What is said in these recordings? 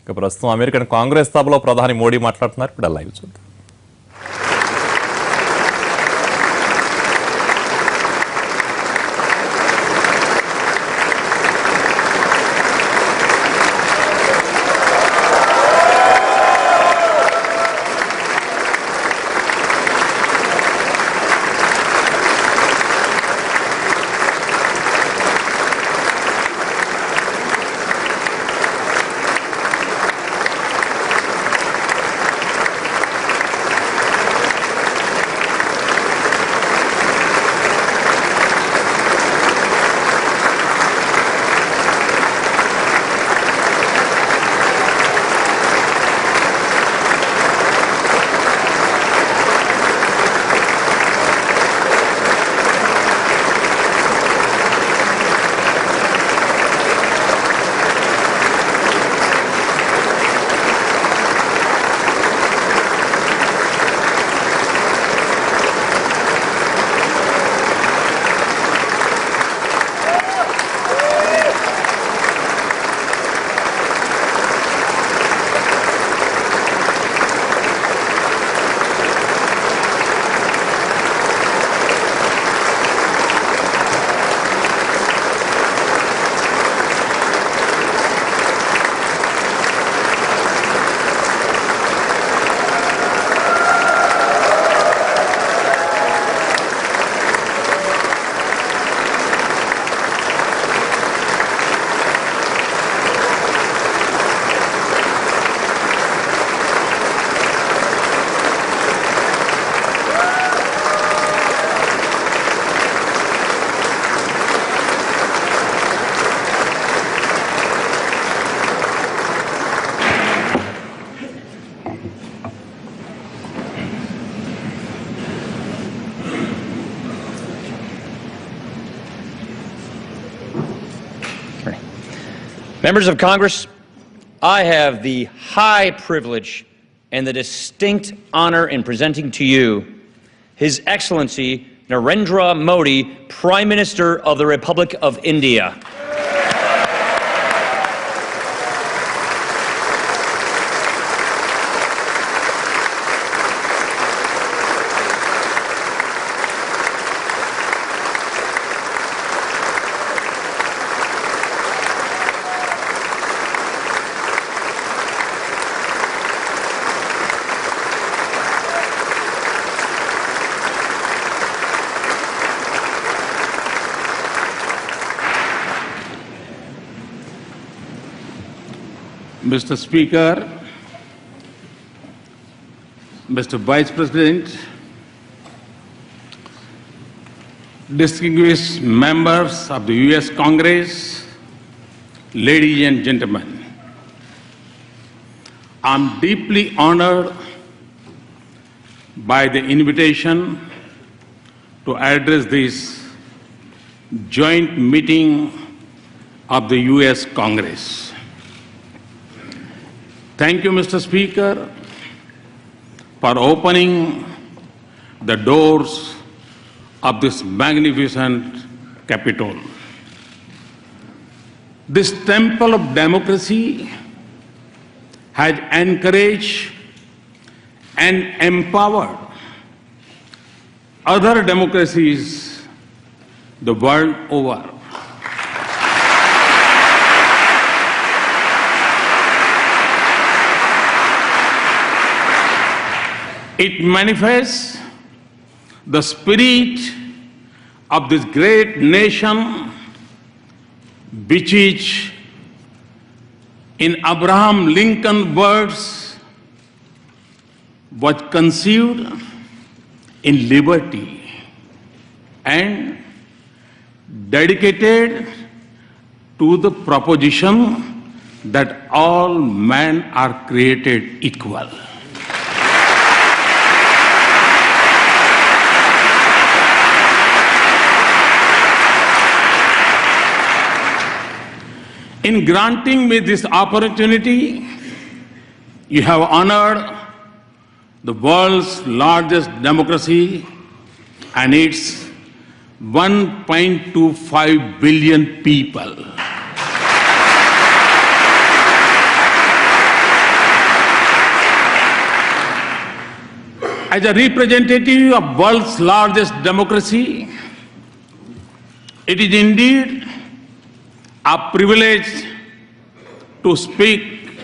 ఇక ప్రస్తుతం American Congress సభలో ప్రధాని మోడీ మాట్లాడుతున్నారు. ఇప్పుడు లైవ్ చూద్దాం. Members of Congress, I have the high privilege and the distinct honor in presenting to you His Excellency Narendra Modi, Prime Minister of the Republic of India. Mr. Speaker, Mr. Vice President, distinguished members of the U.S. Congress, ladies and gentlemen, I'm deeply honored by the invitation to address this joint meeting of the U.S. Congress. Thank you, Mr. Speaker, for opening the doors of this magnificent Capitol. This temple of democracy has encouraged and empowered other democracies the world over. It manifests the spirit of this great nation, which is, in Abraham Lincoln's words, was conceived in liberty and dedicated to the proposition that all men are created equal. In granting me this opportunity, you have honored the world's largest democracy and its 1.25 billion people. As a representative of world's largest democracy, it is indeed a privilege to speak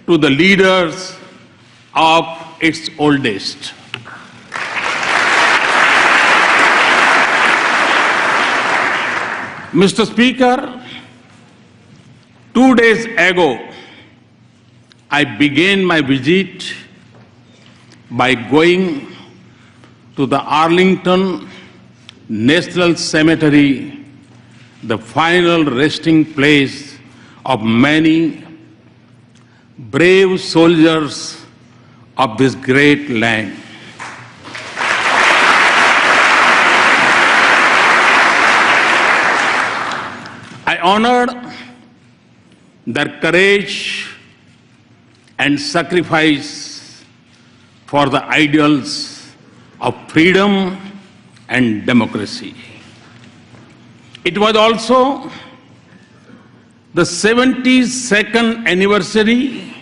to the leaders of its oldest. Mr. Speaker, 2 days ago, I began my visit by going to the Arlington National Cemetery, the final resting place of many brave soldiers of this great land. I honored their courage and sacrifice for the ideals of freedom and democracy. It was also the 72nd anniversary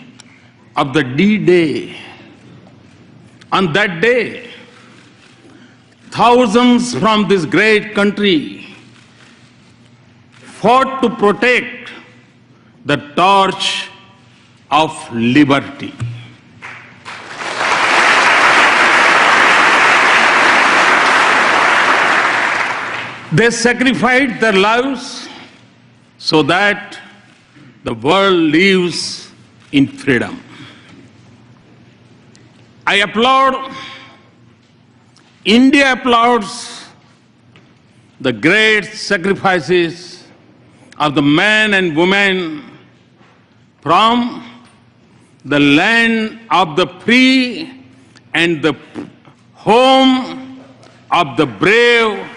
of the D-Day. On that day, thousands from this great country fought to protect the torch of liberty. They sacrificed their lives so that the world lives in freedom. I applaud, India applauds the great sacrifices of the men and women from the land of the free and the home of the brave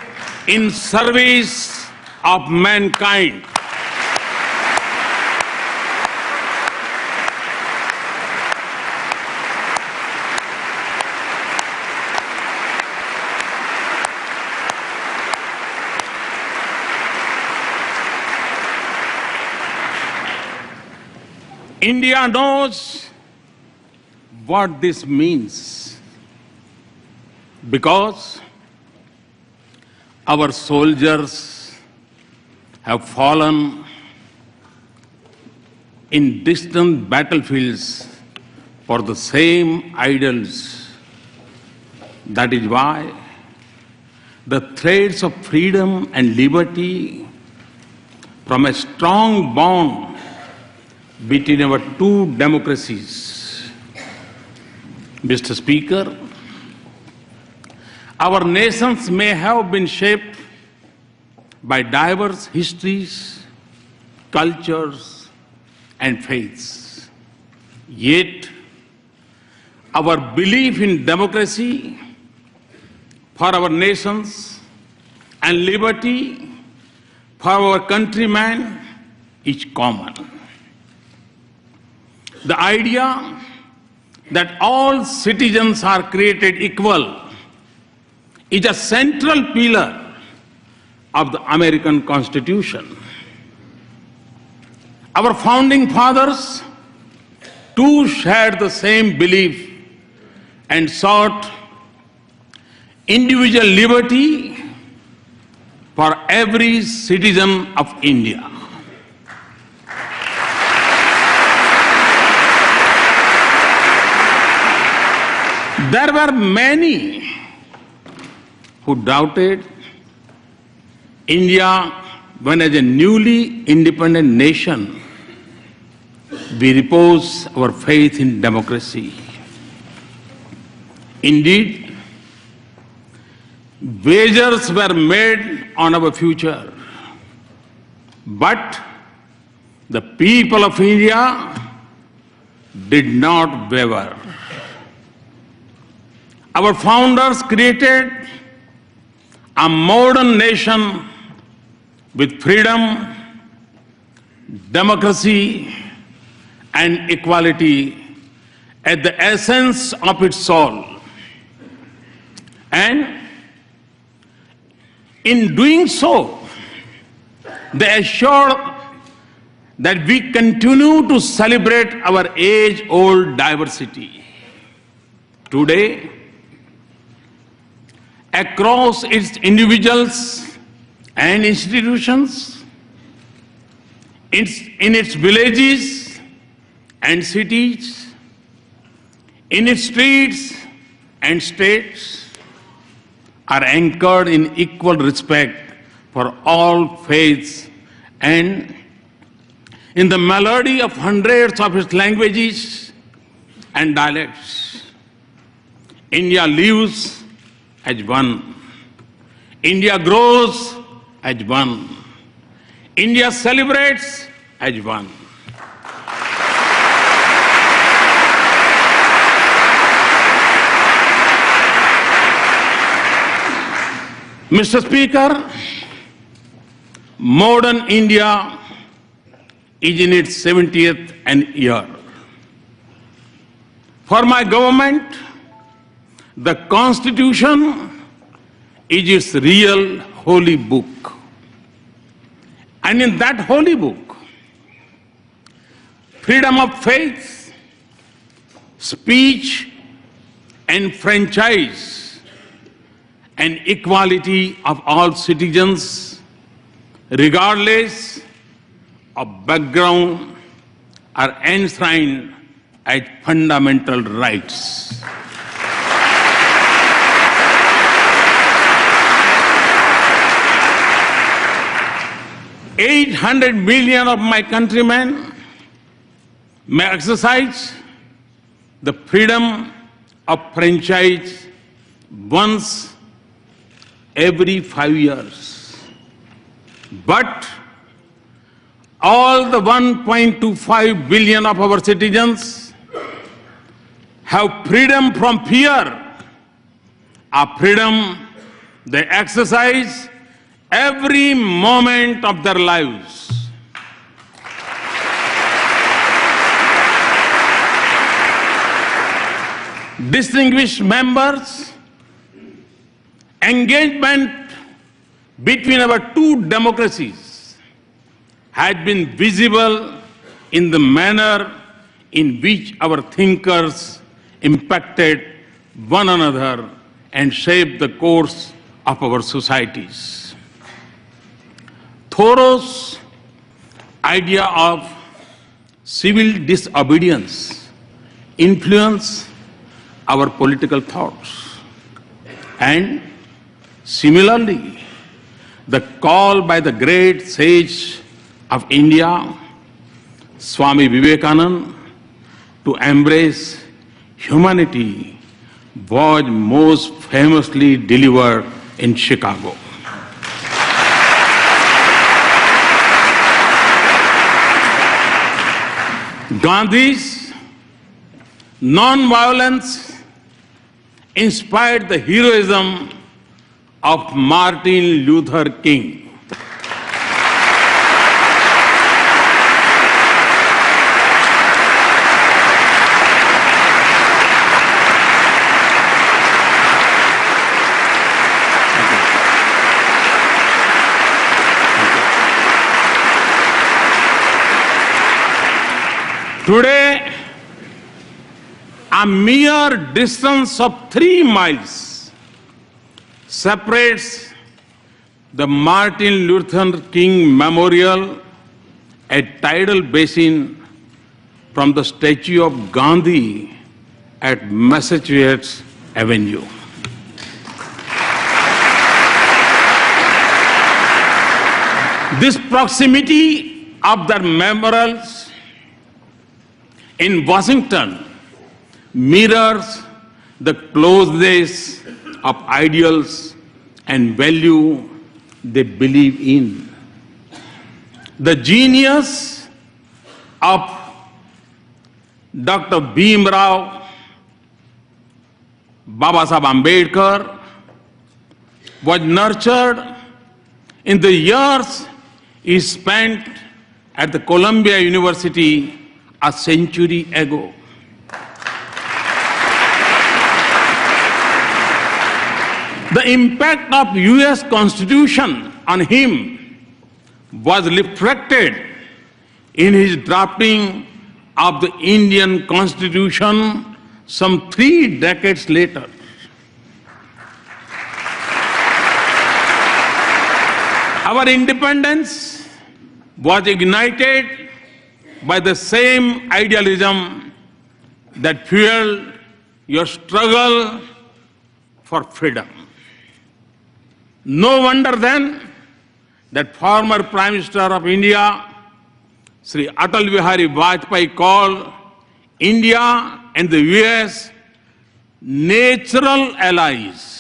in service of mankind. India knows what this means because our soldiers have fallen in distant battlefields for the same ideals. That is why the threads of freedom and liberty from a strong bond between our two democracies. Mr. Speaker, our nations may have been shaped by diverse histories, cultures, and faiths. Yet, our belief in democracy for our nations and liberty for our countrymen is common. The idea that all citizens are created equal is a central pillar of the American Constitution. Our founding fathers too shared the same belief and sought individual liberty for every citizen of India. There were many who doubted India when, as a newly independent nation, we repose our faith in democracy. Indeed, wagers were made on our future, but the people of India did not waver. Our founders created a modern nation with freedom, democracy, and equality at the essence of its soul. And in doing so, they assured that we continue to celebrate our age-old diversity. Today, across its individuals and institutions, in its villages and cities, in its streets and states, are anchored in equal respect for all faiths and in the melody of hundreds of its languages and dialects. India lives as one. India grows as one. India celebrates as one. Mr. Speaker, modern India is in its 70th year. For my government, the Constitution is its real holy book. And in that holy book, freedom of faith, speech and franchise, and equality of all citizens, regardless of background, are enshrined as fundamental rights. $800 million of my countrymen may exercise the freedom of franchise once every 5 years. But all the 1.25 billion of our citizens have freedom from fear, a freedom they exercise every moment of their lives. Distinguished members, engagement between our two democracies has been visible in the manner in which our thinkers impacted one another and shaped the course of our societies. Thoreau's idea of civil disobedience influenced our political thoughts. And similarly, the call by the great sage of India, Swami Vivekananda, to embrace humanity was most famously delivered in Chicago. Gandhi's non-violence inspired the heroism of Martin Luther King. Today, a mere distance of 3 miles separates the Martin Luther King Memorial at Tidal Basin from the statue of Gandhi at Massachusetts Avenue. This proximity of their memorials in Washington mirrors the closeness of ideals and value they believe in. The genius of Dr. Bhim Rao Babasaheb Ambedkar was nurtured in the years he spent at the Columbia University a century ago. The impact of US Constitution on him was reflected in his drafting of the Indian Constitution some 3 decades later. our independence was ignited by the same idealism that fueled your struggle for freedom. No wonder then that former Prime Minister of India, Sri Atal Bihari Vajpayee, called India and the US natural allies.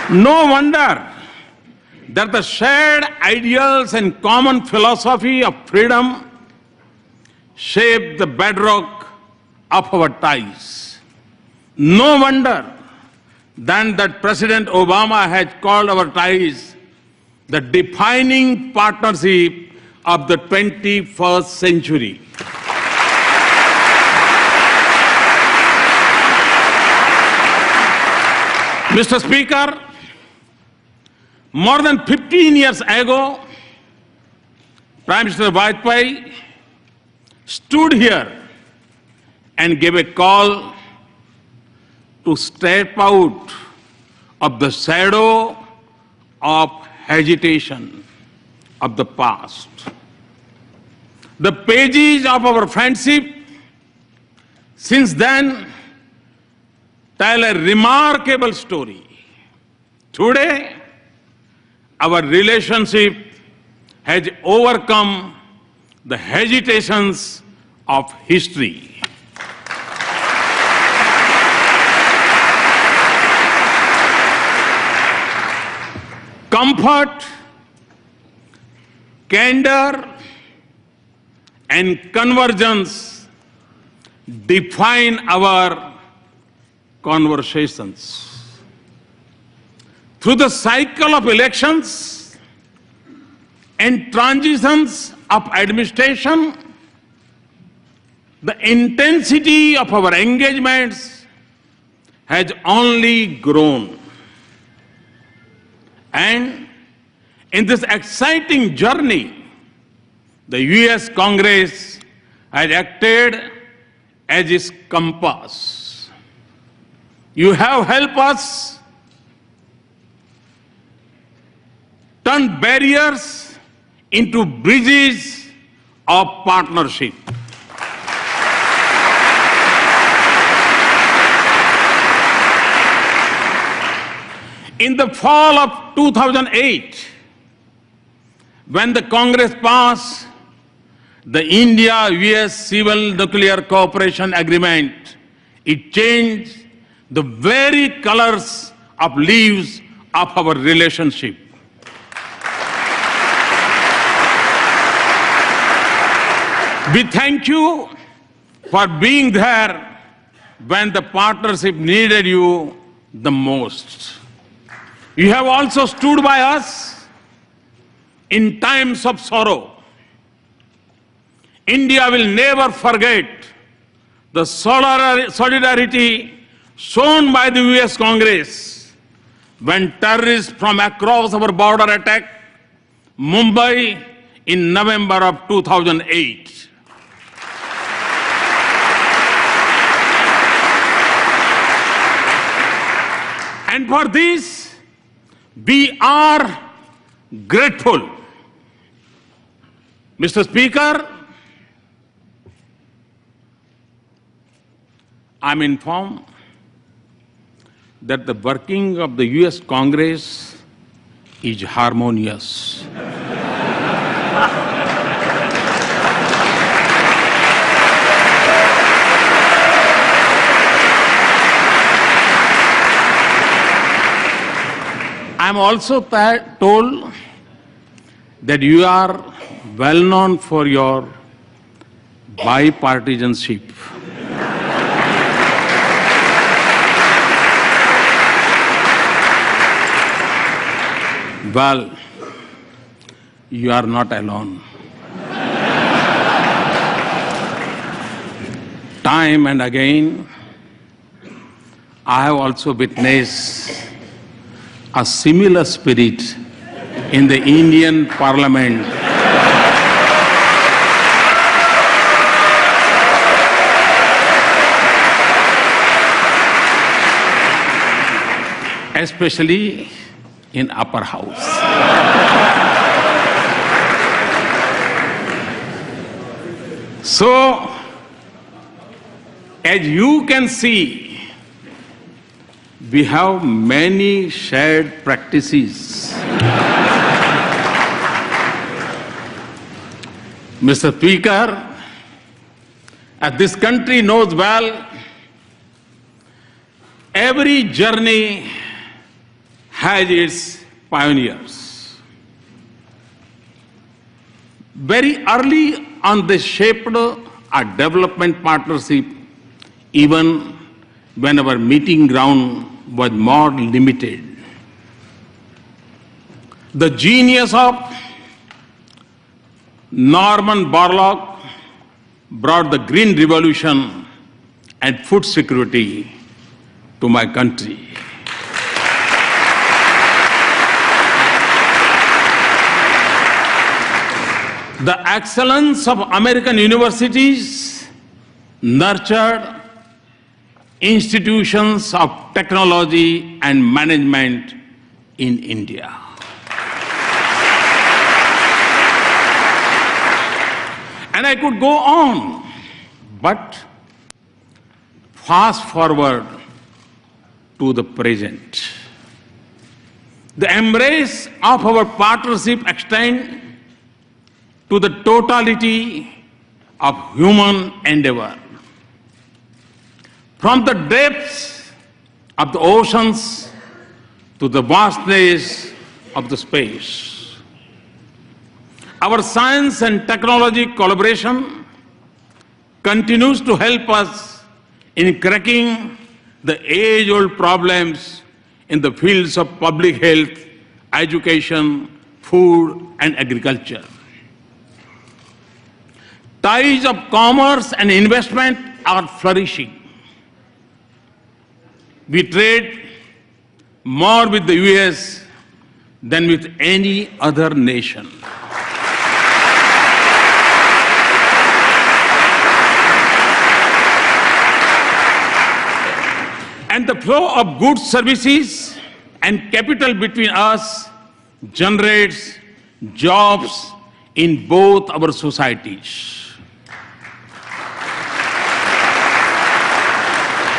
No wonder that the shared ideals and common philosophy of freedom shape the bedrock of our ties. No wonder then that President Obama has called our ties the defining partnership of the 21st century. Mr. Speaker, more than 15 years ago, Prime Minister Vajpayee stood here and gave a call to step out of the shadow of hesitation of the past. The pages of our friendship since then tell a remarkable story. Today, our relationship has overcome the hesitations of history. Comfort, candor, and convergence define our conversations. Through the cycle of elections and transitions of administration, the intensity of our engagements has only grown. And in this exciting journey, the US Congress has acted as its compass. You have helped us turn barriers into bridges of partnership. In the fall of 2008, when the Congress passed the India-US Civil Nuclear Cooperation Agreement, it changed the very colors of leaves of our relationship. We thank you for being there when the partnership needed you the most. You have also stood by us in times of sorrow. India will never forget the solidarity shown by the US Congress when terrorists from across our border attacked Mumbai in November of 2008. And for this, we are grateful. Mr. Speaker, I'm informed that the working of the US Congress is harmonious. I'm also told that you are well known for your bipartisanship. Well, you are not alone. Time and again, I have also witnessed a similar spirit in the Indian Parliament. especially in upper house. So, as you can see, we have many shared practices. Mr. Speaker, as this country knows well, every journey has its pioneers. Very early on, they shaped our development partnership, even when our meeting ground was more limited. The genius of Norman Borlaug brought the Green Revolution and food security to my country. The excellence of American universities nurtured institutions of technology and management in India. And I could go on, but fast forward to the present. The embrace of our partnership extends to the totality of human endeavor. From the depths of the oceans to the vastness of the space. Our science and technology collaboration continues to help us in cracking the age-old problems in the fields of public health, education, food, and agriculture. Ties of commerce and investment are flourishing. We trade more with the US than with any other nation. And the flow of goods, services, and capital between us generates jobs in both our societies.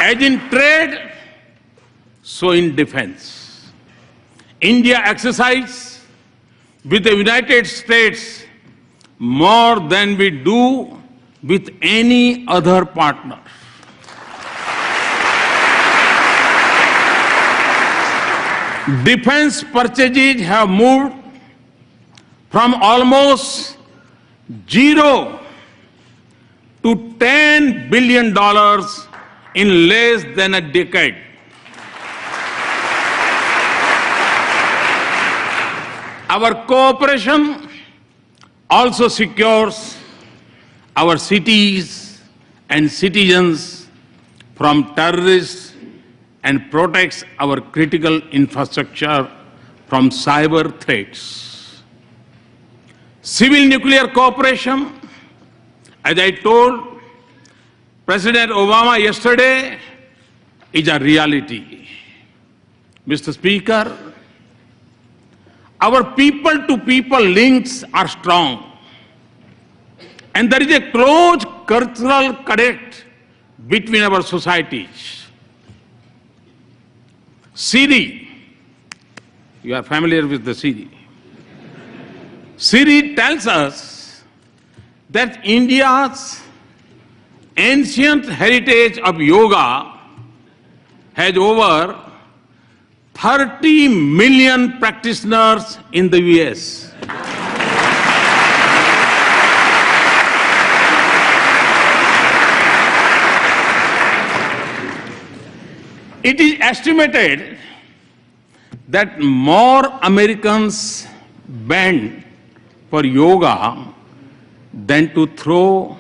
As in trade, so in defense. India exercises with the United States more than we do with any other partner. Defense purchases have moved from almost zero to $10 billion in less than a decade. Our cooperation also secures our cities and citizens from terrorists and protects our critical infrastructure from cyber threats. Civil nuclear cooperation, as I told President Obama yesterday, is a reality. Mr. Speaker, our people-to-people links are strong, and there is a close cultural connect between our societies. Siri, you are familiar with the Siri. Siri tells us that India's ancient heritage of yoga has over 30 million practitioners in the US. It is estimated that more Americans bend for yoga than to throw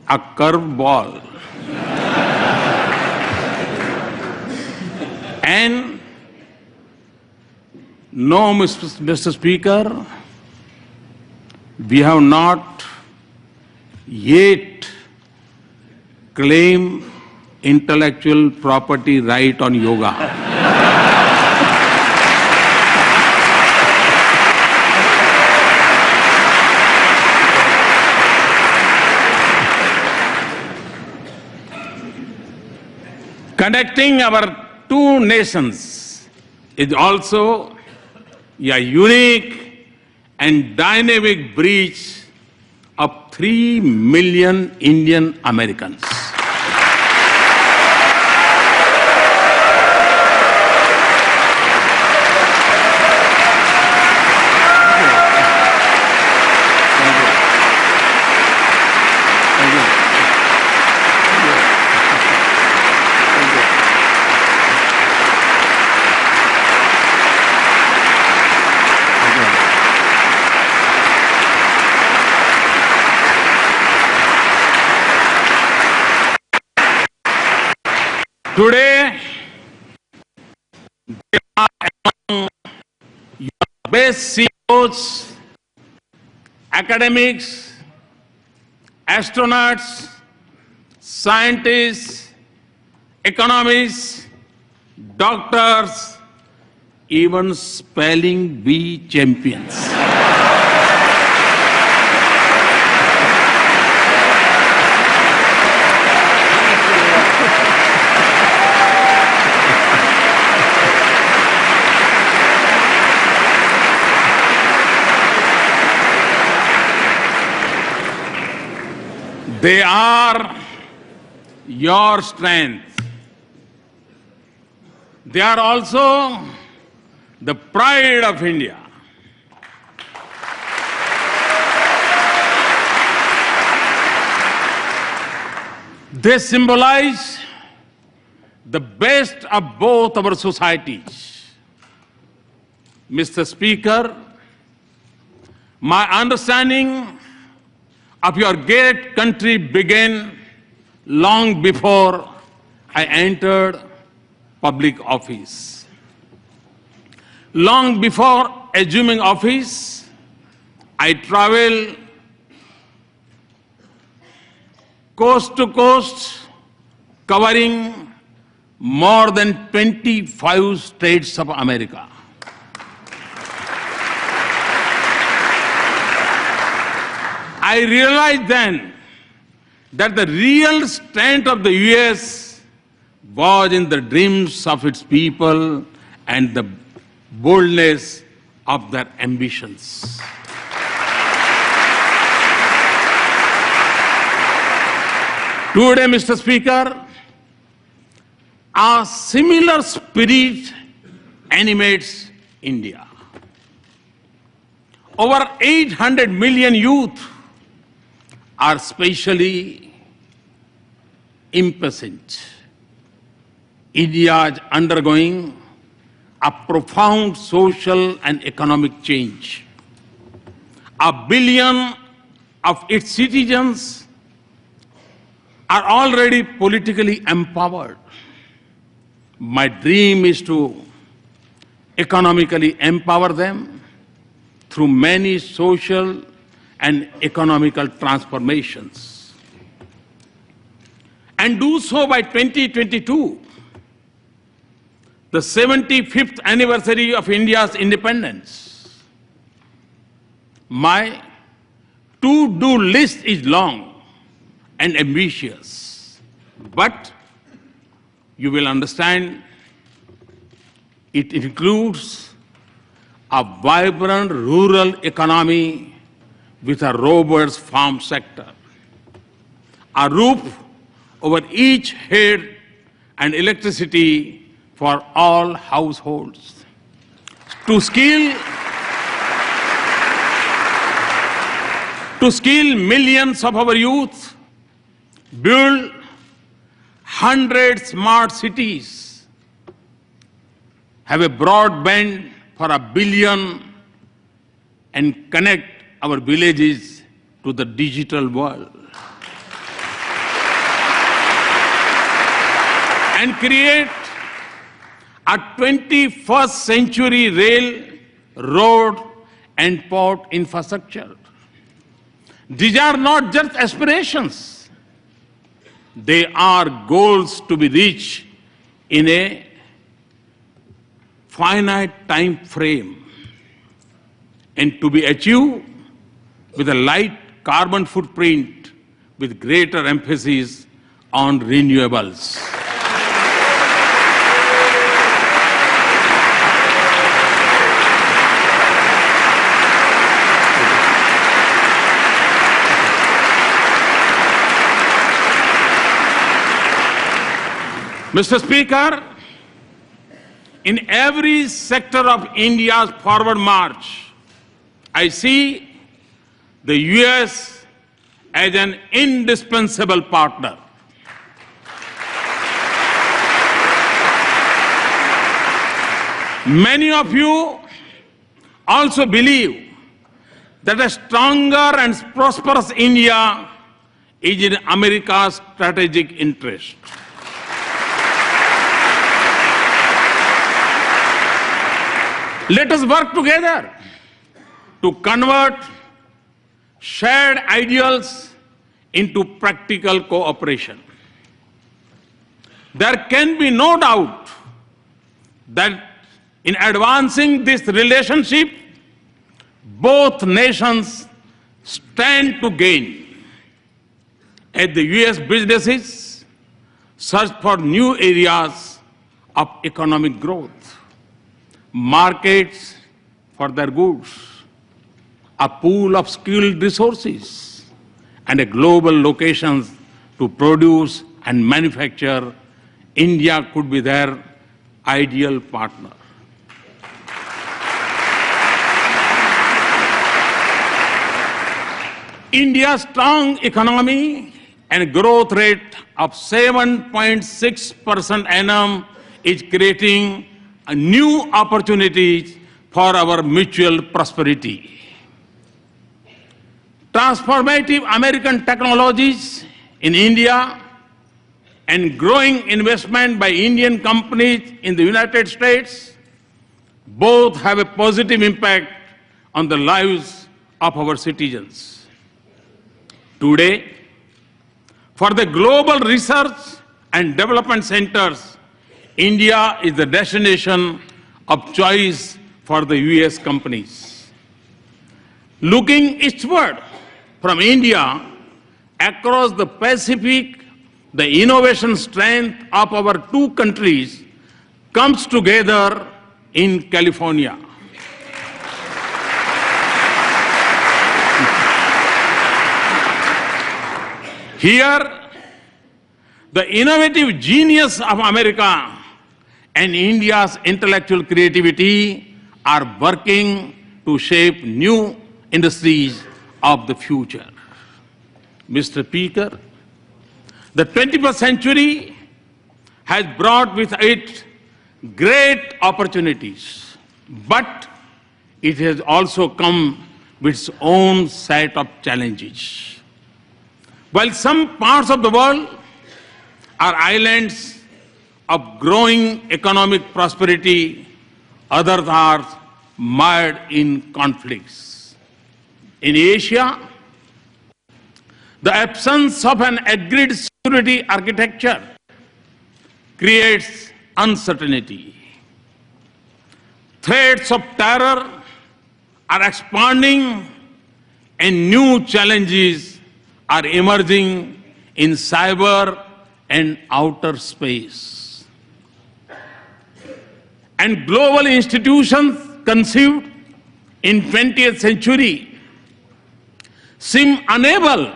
a curved ball. And no, Mr. Speaker, we have not yet claimed intellectual property right on yoga. Connecting our two nations is also a unique and dynamic bridge of 3 million Indian Americans. Today, they are among your best CEOs, academics, astronauts, scientists, economists, doctors, even spelling bee champions. They are your strength. They are also the pride of India. They symbolize the best of both our societies. Mr. Speaker, my understanding of your great country began long before I entered public office. Long before assuming office, I traveled coast to coast, covering more than 25 states of America. I realized then that the real strength of the US was in the dreams of its people and the boldness of their ambitions. Today, Mr. Speaker, a similar spirit animates India. Over 800 million youth are spatially impatient. India is undergoing a profound social and economic change. 1 billion of its citizens are already politically empowered. My dream is to economically empower them through many social and economical transformations, and do so by 2022, the 75th anniversary of India's independence. My to-do list is long and ambitious, but you will understand it includes a vibrant rural economy with a robust farm sector, a roof over each head, and electricity for all households. To skill millions of our youth, build 100 smart cities, have a broadband for 1 billion, and connect our villages to the digital world. And create a 21st century rail, road, and port infrastructure. These are not just aspirations. They are goals to be reached in a finite time frame and to be achieved with a light carbon footprint with greater emphasis on renewables. Mr. Speaker, in every sector of India's forward march, I see the US as an indispensable partner. Many of you also believe that a stronger and prosperous India is in America's strategic interest. Let us work together to convert shared ideals into practical cooperation. There can be no doubt that in advancing this relationship, both nations stand to gain. As the US businesses search for new areas of economic growth, markets for their goods, a pool of skilled resources, and a global locations to produce and manufacture, India could be their ideal partner. India's strong economy and growth rate of 7.6% annum is creating a new opportunities for our mutual prosperity. Transformative American technologies in India and growing investment by Indian companies in the United States both have a positive impact on the lives of our citizens. Today, for the global research and development centers, India is the destination of choice for the US companies. Looking eastward from India across the Pacific, the innovation strength of our two countries comes together in California. Here, the innovative genius of America and India's intellectual creativity are working to shape new industries of the future. Mr. Speaker, the 21st century has brought with it great opportunities, but it has also come with its own set of challenges. While some parts of the world are islands of growing economic prosperity, others are mired in conflicts. In Asia, the absence of an agreed security architecture creates uncertainty. Threats of terror are expanding and new challenges are emerging in cyber and outer space. And global institutions conceived in 20th century seem unable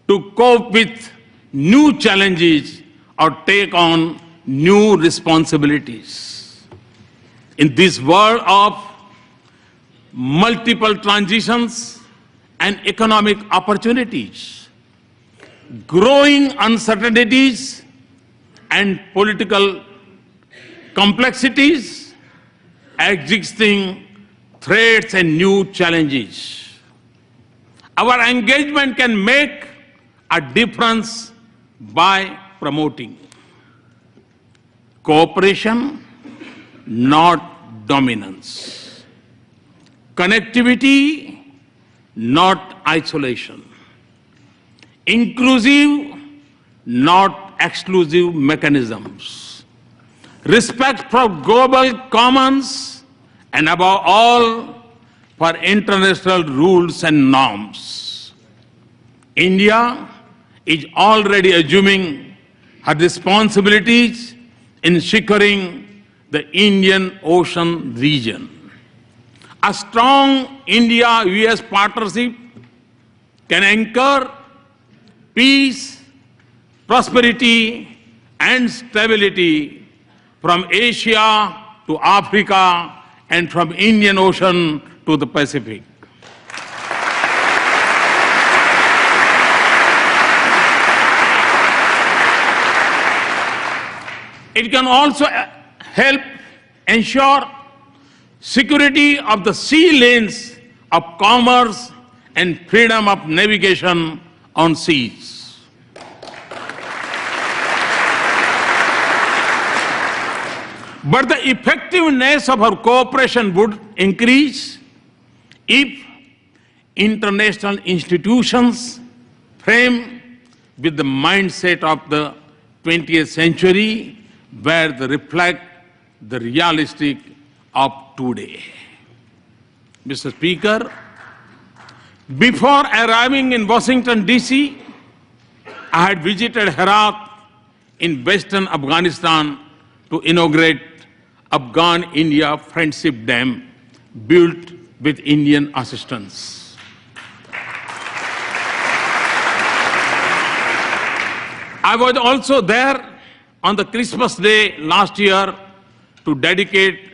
to cope with new challenges or take on new responsibilities. In this world of multiple transitions and economic opportunities, growing uncertainties and political complexities, existing threats and new challenges, our engagement can make a difference by promoting cooperation, not dominance, connectivity, not isolation, inclusive, not exclusive mechanisms, respect for global commons, and above all, for international rules and norms. India is already assuming her responsibilities in securing the Indian Ocean region. A strong India-US partnership can anchor peace, prosperity, and stability from Asia to Africa and from Indian Ocean to the Pacific. It can also help ensure security of the sea lanes of commerce and freedom of navigation on seas. But the effectiveness of our cooperation would increase if international institutions frame with the mindset of the 20th century where they reflect the realistic of today. Mr. Speaker, before arriving in Washington, D.C., I had visited Herat in western Afghanistan to inaugurate Afghan-India Friendship Dam built with Indian assistance. I was also there on the Christmas Day last year to dedicate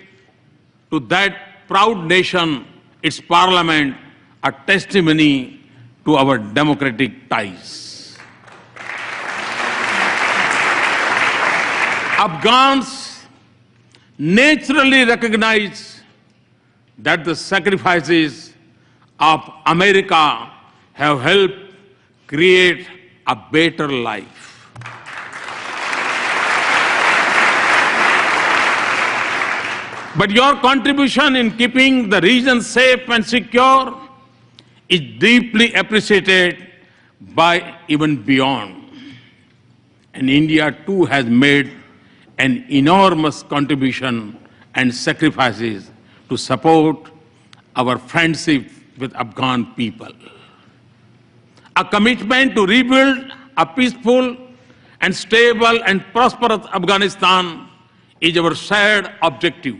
to that proud nation, its parliament, a testimony to our democratic ties. Afghans naturally recognize that the sacrifices of America have helped create a better life. But your contribution in keeping the region safe and secure is deeply appreciated by even beyond. And India too has made an enormous contribution and sacrifices to support our friendship with Afghan people. A commitment to rebuild a peaceful and stable and prosperous Afghanistan is our shared objective.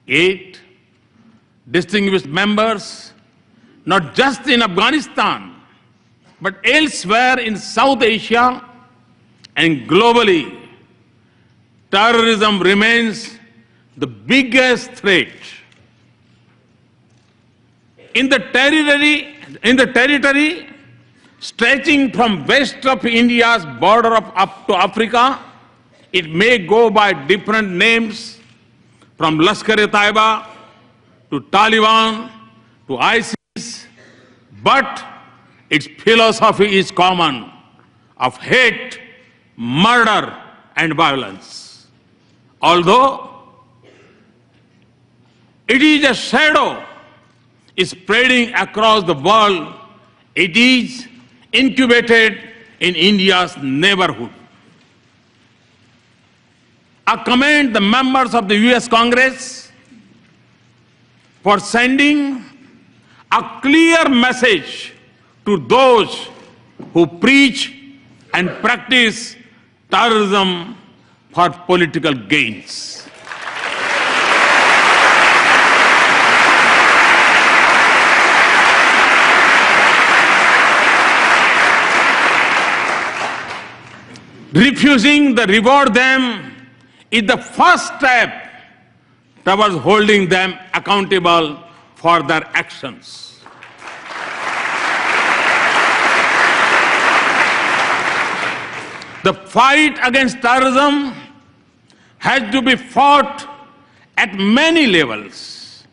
8 distinguished members, not just in Afghanistan, but elsewhere in South Asia and globally, terrorism remains the biggest threat. In the territory stretching from west of India's border up to Africa, it may go by different names, from Lashkar-e-Taiba to Taliban to ISIS, but its philosophy is common of hate, murder, and violence. Although it is a shadow spreading across the world, it is incubated in India's neighborhood. I commend the members of the US Congress for sending a clear message to those who preach and practice terrorism for political gains. Refusing to reward them is the first step towards holding them accountable for their actions. The fight against terrorism has to be fought at many levels,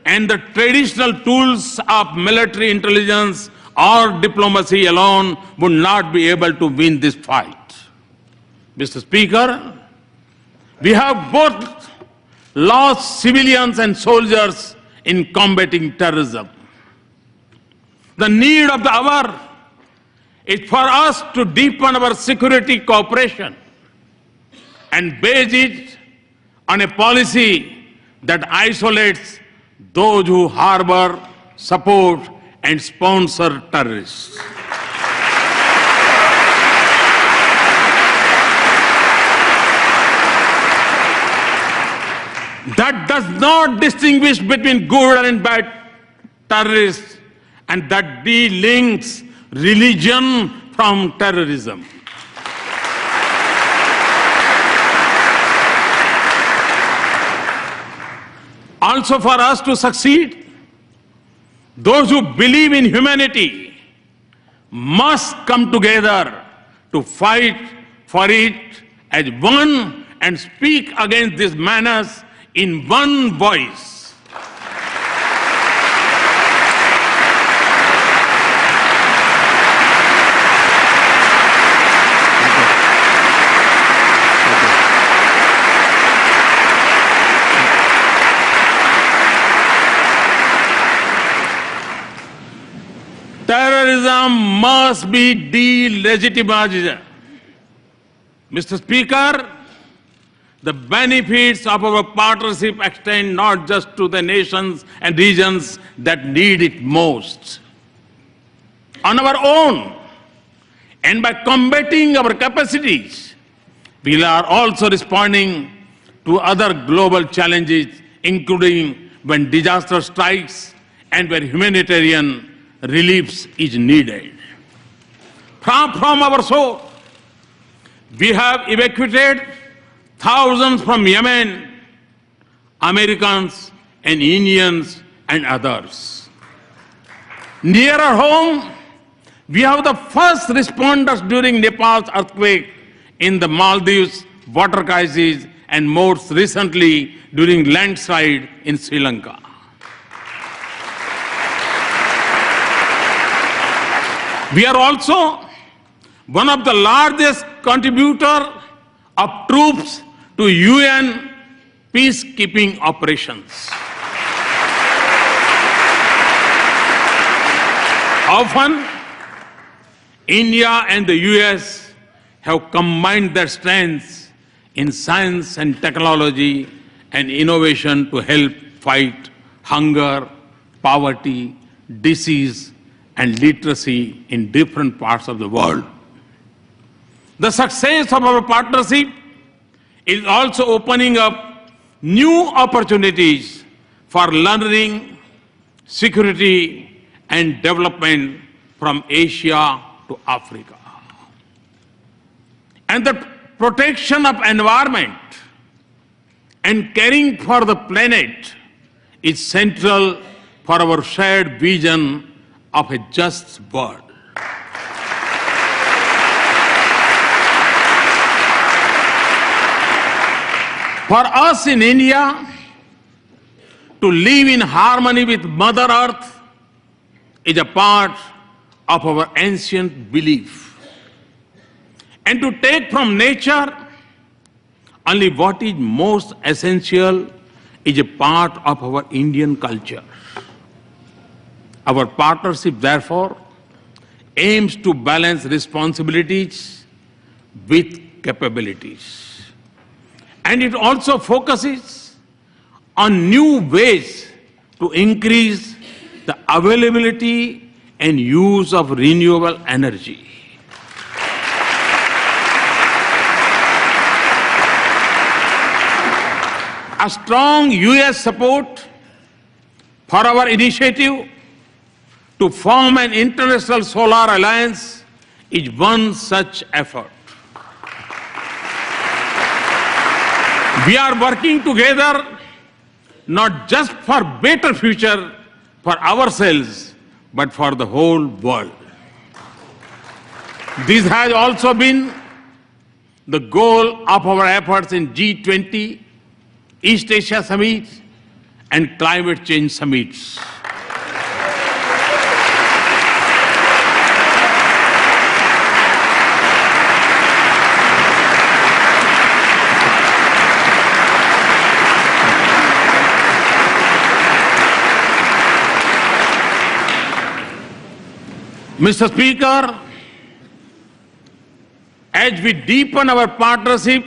and the traditional tools of military intelligence or diplomacy alone would not be able to win this fight. Mr. Speaker, we have both lost civilians and soldiers in combating terrorism. The need of the hour is for us to deepen our security cooperation and base it on a policy that isolates those who harbor, support, and sponsor terrorists. That does not distinguish between good and bad terrorists, and that delinks religion from terrorism. Also, for us to succeed, those who believe in humanity must come together to fight for it as one and speak against this menace in one voice. Terrorism must be delegitimized. Mr. Speaker, the benefits of our partnership extend not just to the nations and regions that need it most. On our own, and by combating our capacities, we are also responding to other global challenges, including when disaster strikes and when humanitarian relief is needed. From our shore, we have evacuated thousands from Yemen, Americans and Indians and others. Nearer home, we have the first responders during Nepal's earthquake, in the Maldives water crisis, and most recently during landslide in Sri Lanka. We are also one of the largest contributors of troops to UN peacekeeping operations. Often, India and the US have combined their strengths in science and technology and innovation to help fight hunger, poverty, disease, and literacy in different parts of the world. The success of our partnership is also opening up new opportunities for learning, security, and development from Asia to Africa. And the protection of environment and caring for the planet is central for our shared vision of a just world. For us in India, to live in harmony with Mother Earth is a part of our ancient belief. And to take from nature only what is most essential is a part of our Indian culture. Our partnership, therefore, aims to balance responsibilities with capabilities. And it also focuses on new ways to increase the availability and use of renewable energy. A strong US support for our initiative to form an international solar alliance is one such effort. We are working together not just for better future for ourselves, but for the whole world. This has also been the goal of our efforts in G20, East Asia Summit, and climate change summits. Mr. Speaker, as we deepen our partnership,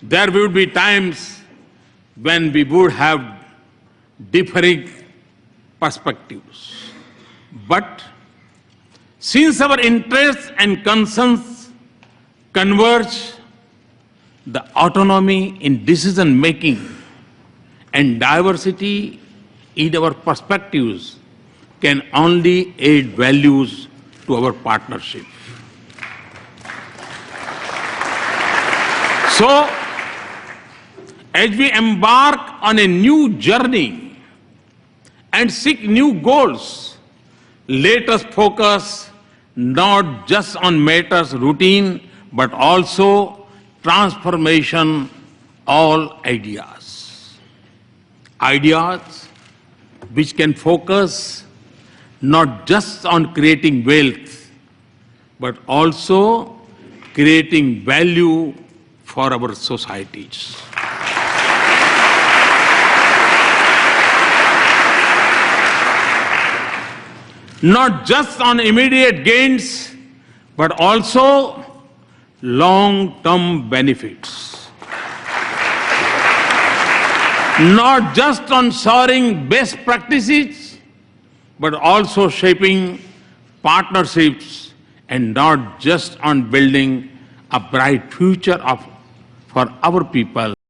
there will be times when we would have differing perspectives. But since our interests and concerns converge, the autonomy in decision making and diversity in our perspectives can only add values to our partnership. So, As we embark on a new journey and seek new goals, let us focus not just on matters routine, but also transformation, all ideas. Ideas which can focus not just on creating wealth, but also creating value for our societies. Not just on immediate gains, but also long-term benefits. Not just on soaring best practices, but also shaping partnerships, and not just on building a bright future for our people.